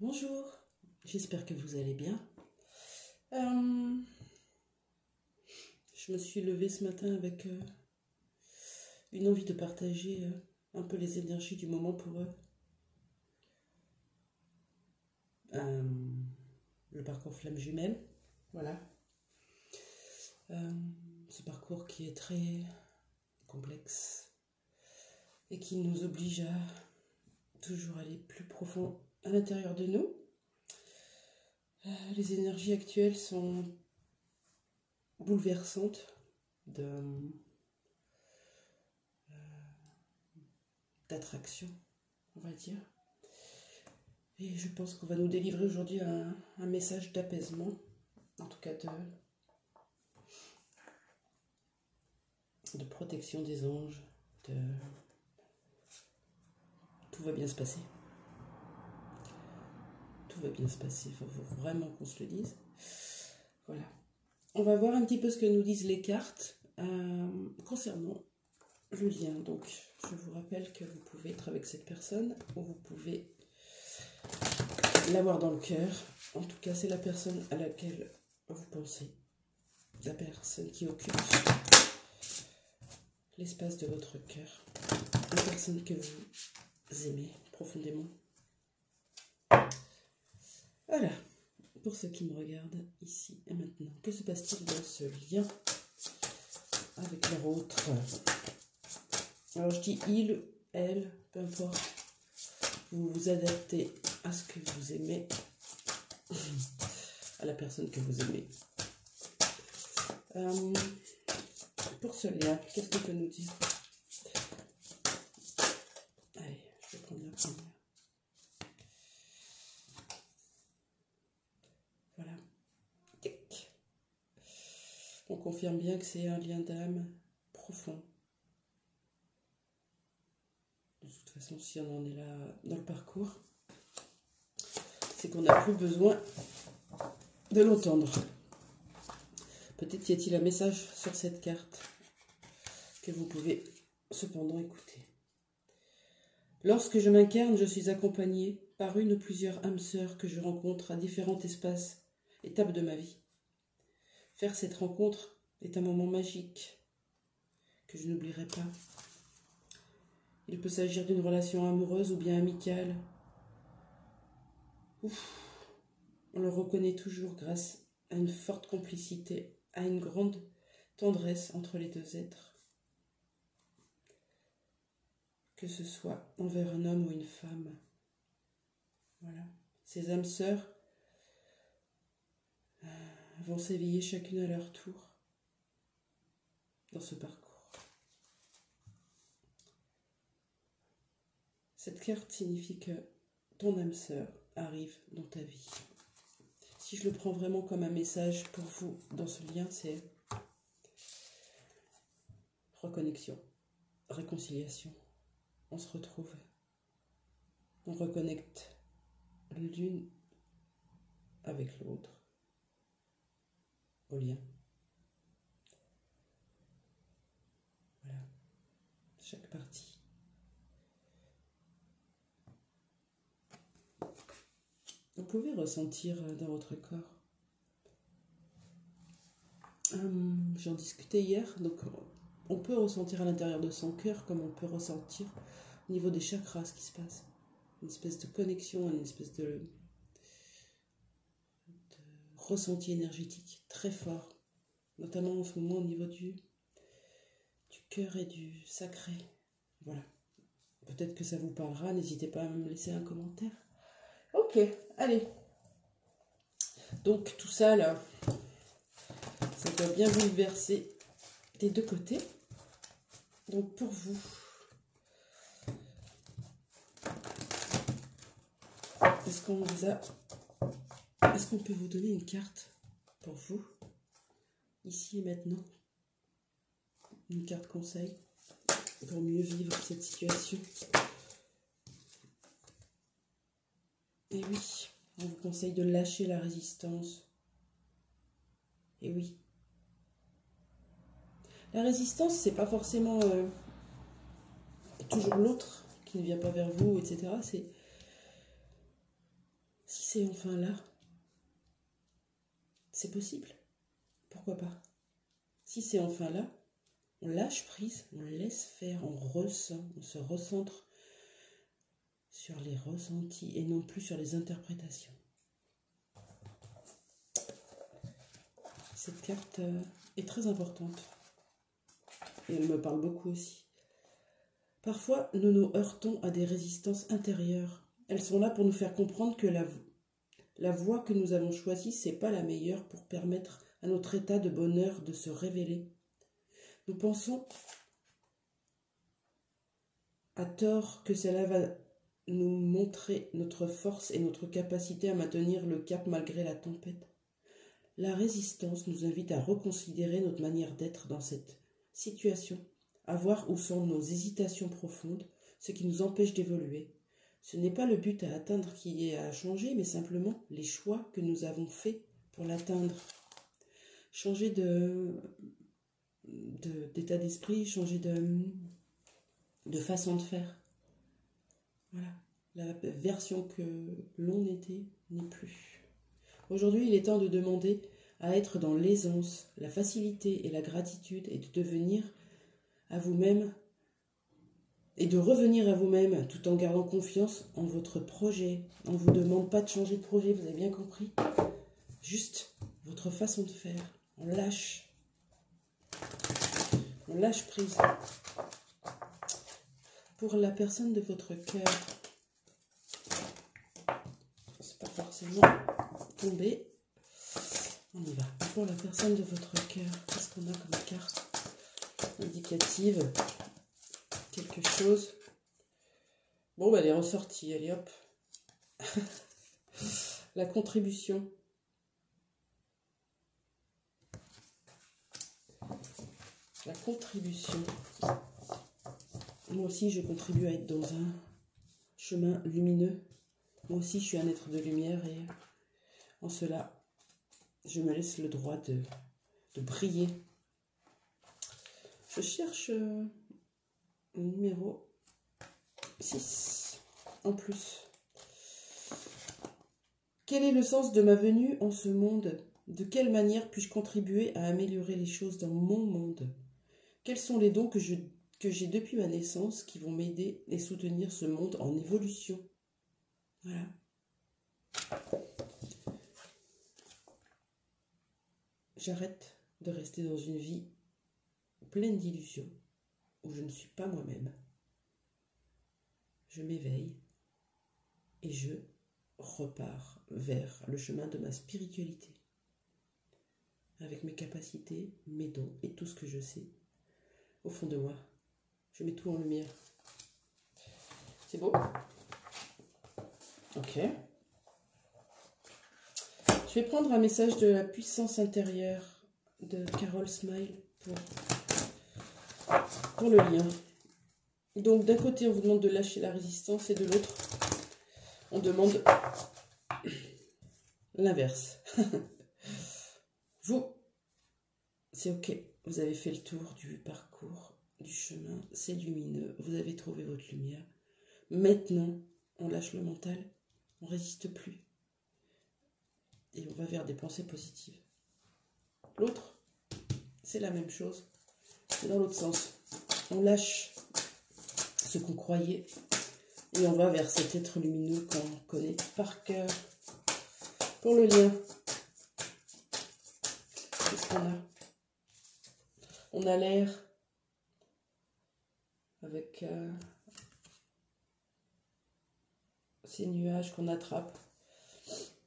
Bonjour, j'espère que vous allez bien. Je me suis levée ce matin avec une envie de partager un peu les énergies du moment pour le parcours Flamme Jumelle. Voilà. Ce parcours qui est très complexe et qui nous oblige à toujours aller plus profond à l'intérieur de nous. Les énergies actuelles sont bouleversantes d'attraction, on va dire. Et je pense qu'on va nous délivrer aujourd'hui un message d'apaisement, en tout cas de protection des anges, tout va bien se passer. Tout va bien se passer, il faut vraiment qu'on se le dise. Voilà. On va voir un petit peu ce que nous disent les cartes concernant le lien. Donc, je vous rappelle que vous pouvez être avec cette personne ou vous pouvez l'avoir dans le cœur. En tout cas, c'est la personne à laquelle vous pensez. La personne qui occupe l'espace de votre cœur. La personne que vous aimez profondément. Voilà. Pour ceux qui me regardent ici et maintenant, que se passe-t-il dans ce lien avec leur autre? Alors je dis il, elle, peu importe. Vous vous adaptez à ce que vous aimez, à la personne que vous aimez. Pour ce lien, qu'est-ce qu'on peut nous dire? Allez, je vais prendre la première. Voilà. On confirme bien que c'est un lien d'âme profond. De toute façon, si on en est là dans le parcours, c'est qu'on n'a plus besoin de l'entendre. Peut-être y a-t-il un message sur cette carte que vous pouvez cependant écouter. Lorsque je m'incarne, je suis accompagnée par une ou plusieurs âmes sœurs que je rencontre à différents étapes de ma vie. Faire cette rencontre est un moment magique que je n'oublierai pas. Il peut s'agir d'une relation amoureuse ou bien amicale. On le reconnaît toujours grâce à une forte complicité, à une grande tendresse entre les deux êtres. Que ce soit envers un homme ou une femme. Voilà. Ces âmes sœurs vont s'éveiller chacune à leur tour dans ce parcours. Cette carte signifie que ton âme sœur arrive dans ta vie. Si je le prends vraiment comme un message pour vous dans ce lien, c'est reconnexion, réconciliation. On se retrouve, on reconnecte l'une avec l'autre au lien. Voilà, chaque partie. Vous pouvez ressentir dans votre corps. J'en discutais hier, donc on peut ressentir à l'intérieur de son cœur comme on peut ressentir au niveau des chakras ce qui se passe. Une espèce de connexion, une espèce de ressenti énergétique très fort, notamment en ce moment au niveau du cœur et du sacré. Voilà. Peut-être que ça vous parlera, n'hésitez pas à me laisser un commentaire. Ok, allez. Donc tout ça là, ça doit bien bouleverser des deux côtés. Donc pour vous, est-ce qu'on peut vous donner une carte pour vous, ici et maintenant? Une carte conseil pour mieux vivre cette situation. Et oui, on vous conseille de lâcher la résistance. Et oui. La résistance, c'est pas forcément toujours l'autre qui ne vient pas vers vous, etc. c'est enfin là, c'est possible. Pourquoi pas? Si c'est enfin là, on lâche prise, on laisse faire, on ressent, on se recentre sur les ressentis et non plus sur les interprétations. Cette carte est très importante et elle me parle beaucoup aussi. Parfois, nous nous heurtons à des résistances intérieures. Elles sont là pour nous faire comprendre que la voie que nous avons choisie, ce n'est pas la meilleure pour permettre à notre état de bonheur de se révéler. Nous pensons à tort que cela va nous montrer notre force et notre capacité à maintenir le cap malgré la tempête. La résistance nous invite à reconsidérer notre manière d'être dans cette situation, à voir où sont nos hésitations profondes, ce qui nous empêche d'évoluer. Ce n'est pas le but à atteindre qui est à changer, mais simplement les choix que nous avons faits pour l'atteindre. Changer d'état d'esprit, changer de façon de faire. Voilà, la version que l'on était n'est plus. Aujourd'hui, il est temps de demander à être dans l'aisance, la facilité et la gratitude et de devenir à vous-même et de revenir à vous-même tout en gardant confiance en votre projet. On ne vous demande pas de changer de projet, vous avez bien compris. Juste votre façon de faire. On lâche prise. Pour la personne de votre cœur, c'est pas forcément tombé. On y va. Pour la personne de votre cœur, qu'est-ce qu'on a comme carte indicative? Quelque chose. Bon, bah, elle est ressortie. Allez, hop. La contribution. La contribution. Moi aussi, je contribue à être dans un chemin lumineux. Moi aussi, je suis un être de lumière et en cela, je me laisse le droit de briller. Je cherche le numéro 6 en plus. Quel est le sens de ma venue en ce monde? De quelle manière puis-je contribuer à améliorer les choses dans mon monde? Quels sont les dons que j'ai depuis ma naissance qui vont m'aider et soutenir ce monde en évolution? Voilà. J'arrête de rester dans une vie pleine d'illusions où je ne suis pas moi-même. Je m'éveille et je repars vers le chemin de ma spiritualité avec mes capacités, mes dons et tout ce que je sais au fond de moi. Je mets tout en lumière. C'est beau? Ok. Je vais prendre un message de la puissance intérieure de Carol Smile pour le lien. Donc d'un côté, on vous demande de lâcher la résistance et de l'autre, on demande l'inverse. Vous, c'est ok. Vous avez fait le tour du parcours, du chemin. C'est lumineux. Vous avez trouvé votre lumière. Maintenant, on lâche le mental. On ne résiste plus. Et on va vers des pensées positives. L'autre, c'est la même chose. C'est dans l'autre sens. On lâche ce qu'on croyait et on va vers cet être lumineux qu'on connaît par cœur. Pour le lien, qu'est-ce qu'on a? On a l'air avec ces nuages qu'on attrape,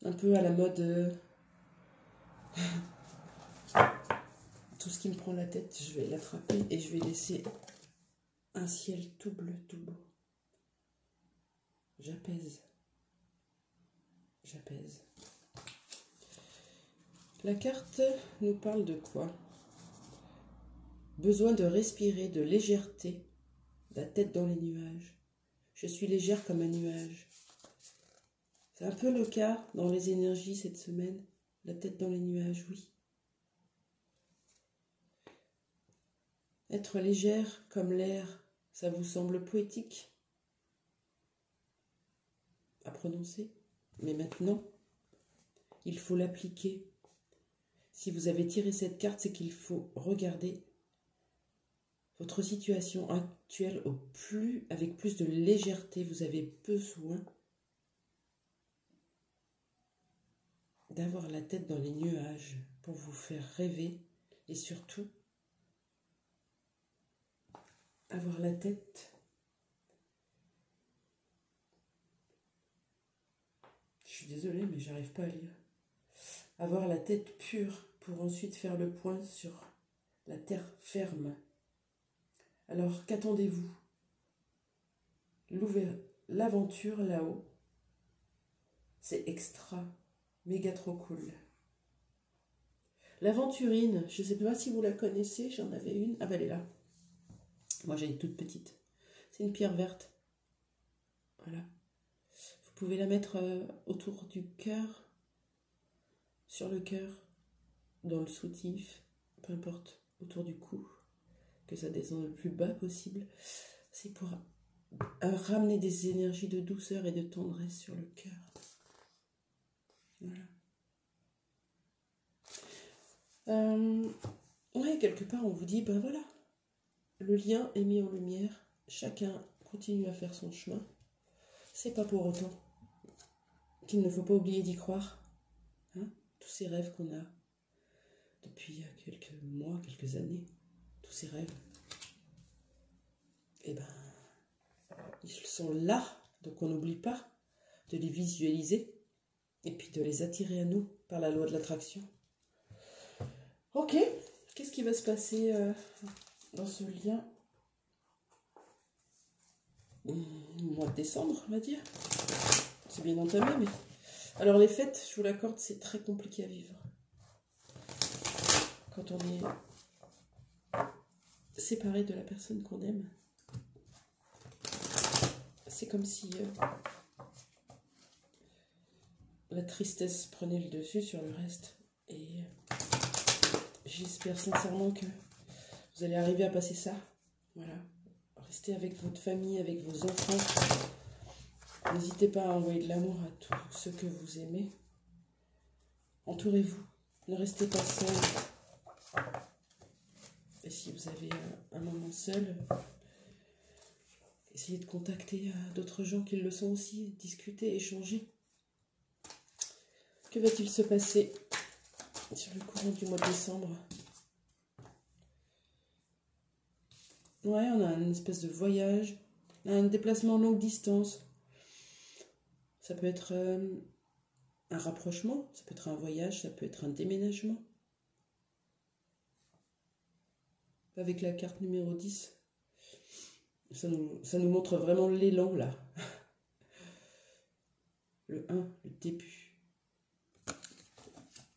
un peu à la mode tout ce qui me prend la tête, je vais l'attraper et je vais laisser un ciel tout bleu, tout beau. J'apaise. J'apaise. La carte nous parle de quoi? Besoin de respirer, de légèreté, la tête dans les nuages. Je suis légère comme un nuage. C'est un peu le cas dans les énergies cette semaine. La tête dans les nuages, oui. Être légère comme l'air, ça vous semble poétique à prononcer? Mais maintenant, il faut l'appliquer. Si vous avez tiré cette carte, c'est qu'il faut regarder votre situation actuelle avec plus de légèreté. Vous avez besoin d'avoir la tête dans les nuages pour vous faire rêver et surtout avoir la tête. Je suis désolée, mais j'arrive pas à lire. Avoir la tête pure pour ensuite faire le point sur la terre ferme. Alors, qu'attendez-vous? L'aventure là-haut, c'est extra, méga trop cool. L'aventurine, je ne sais pas si vous la connaissez, j'en avais une. Ah ben elle est là. Moi j'ai une toute petite. C'est une pierre verte. Voilà. Vous pouvez la mettre autour du cœur, sur le cœur, dans le soutif, peu importe, autour du cou, que ça descende le plus bas possible. C'est pour ramener des énergies de douceur et de tendresse sur le cœur. Voilà. Ouais, quelque part on vous dit, ben voilà, le lien est mis en lumière, chacun continue à faire son chemin. C'est pas pour autant qu'il ne faut pas oublier d'y croire. Hein, tous ces rêves qu'on a depuis quelques mois, quelques années, tous ces rêves, eh ben, ils sont là, donc on n'oublie pas de les visualiser et puis de les attirer à nous par la loi de l'attraction. Ok, qu'est-ce qui va se passer dans ce lien au mois de décembre, on va dire. C'est bien entamé, mais... Alors les fêtes, je vous l'accorde, c'est très compliqué à vivre. Quand on est séparé de la personne qu'on aime, c'est comme si la tristesse prenait le dessus sur le reste. Et j'espère sincèrement que vous allez arriver à passer ça. Voilà. Restez avec votre famille, avec vos enfants. N'hésitez pas à envoyer de l'amour à tous ceux que vous aimez. Entourez-vous. Ne restez pas seul. Et si vous avez un moment seul, essayez de contacter d'autres gens qui le sont aussi. Discuter, échanger. Que va-t-il se passer sur le courant du mois de décembre? Ouais, on a une espèce de voyage, un déplacement longue distance. Ça peut être un rapprochement, ça peut être un voyage, ça peut être un déménagement. Avec la carte numéro 10, ça nous montre vraiment l'élan là. Le 1, le début.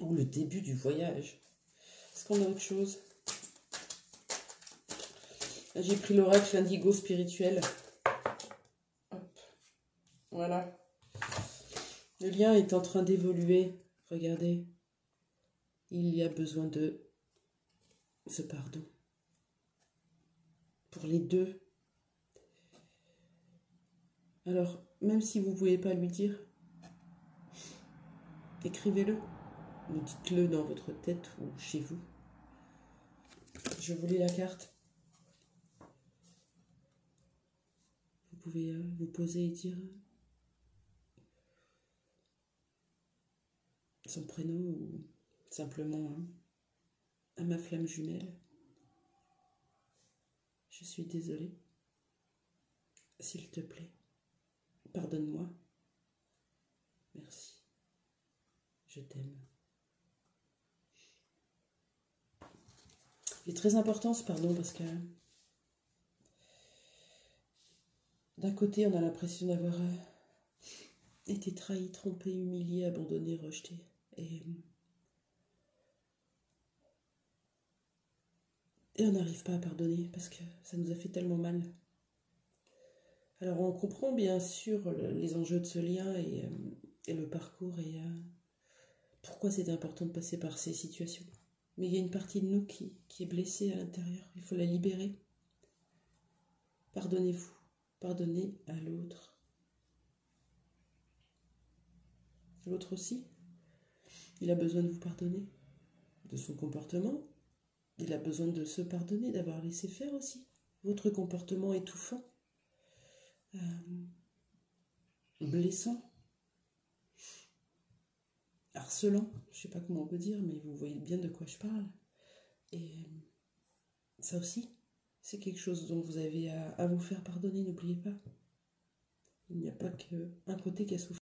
Ou le début du voyage. Est-ce qu'on a autre chose? J'ai pris l'oracle indigo spirituel. Hop. Voilà. Le lien est en train d'évoluer. Regardez. Il y a besoin de ce pardon. Pour les deux. Alors, même si vous ne pouvez pas lui dire, écrivez-le. Ou dites-le dans votre tête ou chez vous. Je vous lis la carte. Vous pouvez vous poser et dire son prénom ou simplement à ma flamme jumelle. Je suis désolée. S'il te plaît, pardonne-moi. Merci. Je t'aime. Il est très important ce pardon parce que d'un côté on a l'impression d'avoir été trahi, trompé, humilié, abandonné, rejeté. Et on n'arrive pas à pardonner parce que ça nous a fait tellement mal. Alors on comprend bien sûr les enjeux de ce lien et le parcours et pourquoi c'est important de passer par ces situations. Mais il y a une partie de nous qui est blessée à l'intérieur. Il faut la libérer. Pardonnez-vous. Pardonnez à l'autre. l'autre aussi. Il a besoin de vous pardonner, de son comportement. Il a besoin de se pardonner, d'avoir laissé faire aussi. Votre comportement étouffant, blessant, harcelant, je ne sais pas comment on peut dire, mais vous voyez bien de quoi je parle. Et ça aussi, c'est quelque chose dont vous avez à vous faire pardonner, n'oubliez pas. Il n'y a pas qu'un côté qui a souffert.